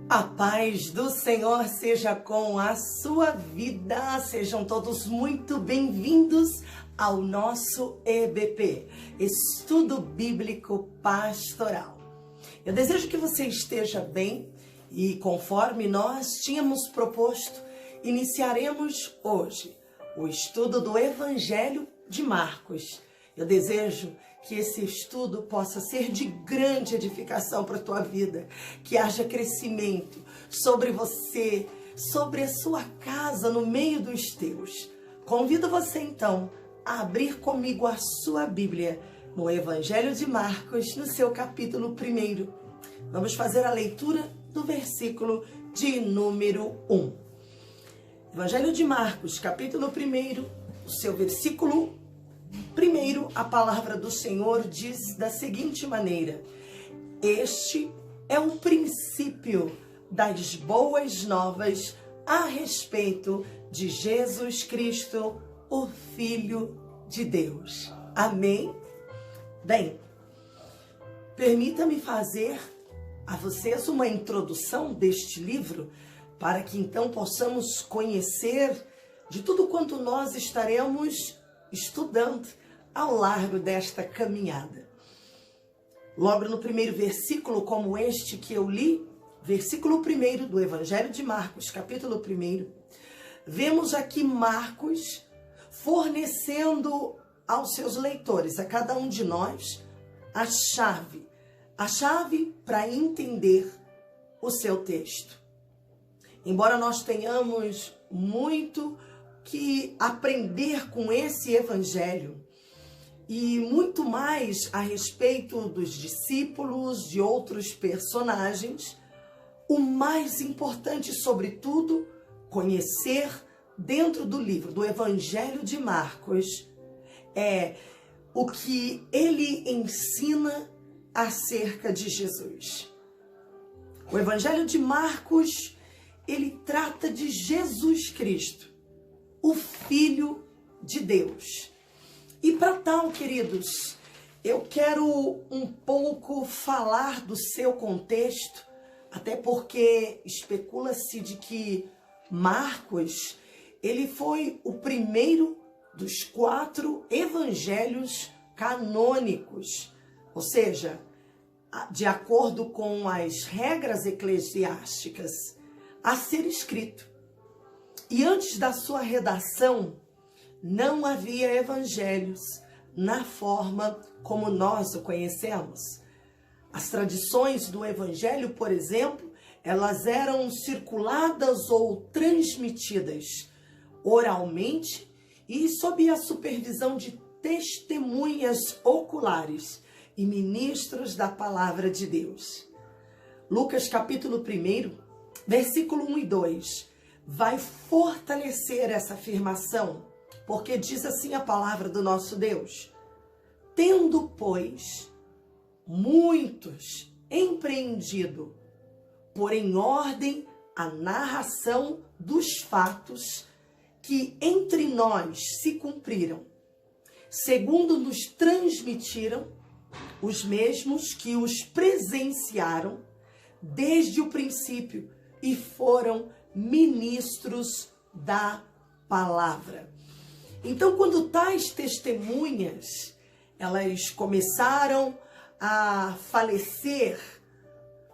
A paz do Senhor seja com a sua vida. Sejam todos muito bem-vindos ao nosso EBP, Estudo Bíblico Pastoral. Eu desejo que você esteja bem e, conforme nós tínhamos proposto, iniciaremos hoje o estudo do Evangelho de Marcos. Eu desejo que esse estudo possa ser de grande edificação para a tua vida, que haja crescimento sobre você, sobre a sua casa, no meio dos teus. Convido você então a abrir comigo a sua Bíblia no Evangelho de Marcos, no seu capítulo 1. Vamos fazer a leitura do versículo de número 1. Evangelho de Marcos, capítulo 1, o seu versículo 1, a palavra do Senhor diz da seguinte maneira: este é o princípio das boas novas a respeito de Jesus Cristo, o Filho de Deus. Amém? Bem, permita-me fazer a vocês uma introdução deste livro, para que então possamos conhecer de tudo quanto nós estaremos estudando ao largo desta caminhada. Logo no primeiro versículo, como este que eu li, versículo 1 do Evangelho de Marcos, capítulo 1, vemos aqui Marcos fornecendo aos seus leitores, a cada um de nós, a chave para entender o seu texto. Embora nós tenhamos muito que aprender com esse evangelho e muito mais a respeito dos discípulos, de outros personagens, o mais importante, sobretudo, conhecer dentro do livro do Evangelho de Marcos é o que ele ensina acerca de Jesus. O Evangelho de Marcos, ele trata de Jesus Cristo, o Filho de Deus. E para tal, queridos, eu quero um pouco falar do seu contexto, até porque especula-se de que Marcos, ele foi o primeiro dos 4 evangelhos canônicos, ou seja, de acordo com as regras eclesiásticas, a ser escrito. E antes da sua redação, não havia evangelhos na forma como nós o conhecemos. As tradições do evangelho, por exemplo, elas eram circuladas ou transmitidas oralmente e sob a supervisão de testemunhas oculares e ministros da palavra de Deus. Lucas capítulo 1, versículo 1 e 2, vai fortalecer essa afirmação, porque diz assim a palavra do nosso Deus: tendo, pois, muitos empreendido por em ordem a narração dos fatos que entre nós se cumpriram, segundo nos transmitiram os mesmos que os presenciaram desde o princípio e foram ministros da palavra. Então, quando tais testemunhas, elas começaram a falecer,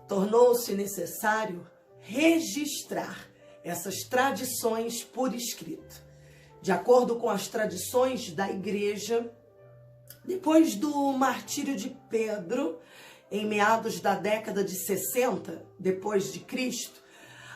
tornou-se necessário registrar essas tradições por escrito. De acordo com as tradições da igreja, depois do martírio de Pedro, em meados da década de 60 depois de Cristo,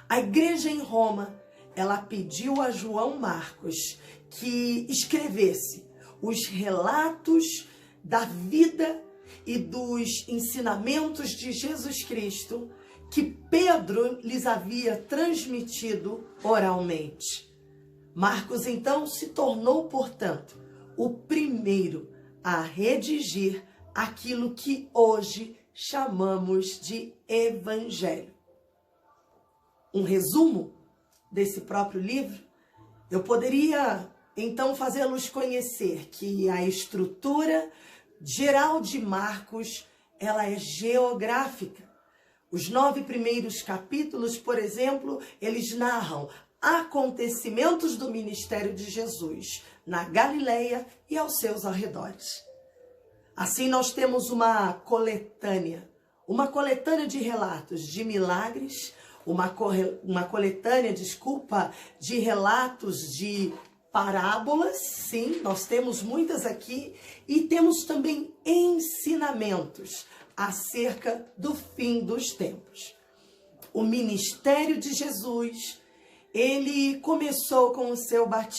a igreja em Roma, ela pediu a João Marcos que escrevesse os relatos da vida e dos ensinamentos de Jesus Cristo que Pedro lhes havia transmitido oralmente. Marcos, então, se tornou, portanto, o primeiro a redigir aquilo que hoje chamamos de Evangelho. Um resumo desse próprio livro, eu poderia então fazê-los conhecer que a estrutura geral de Marcos, ela é geográfica, Os 9 primeiros capítulos, por exemplo, eles narram acontecimentos do ministério de Jesus na Galileia e aos seus arredores. Assim, nós temos uma coletânea de relatos de milagres, uma coletânea, de relatos de parábolas, sim, nós temos muitas aqui, e temos também ensinamentos acerca do fim dos tempos. O ministério de Jesus, ele começou com o seu batismo.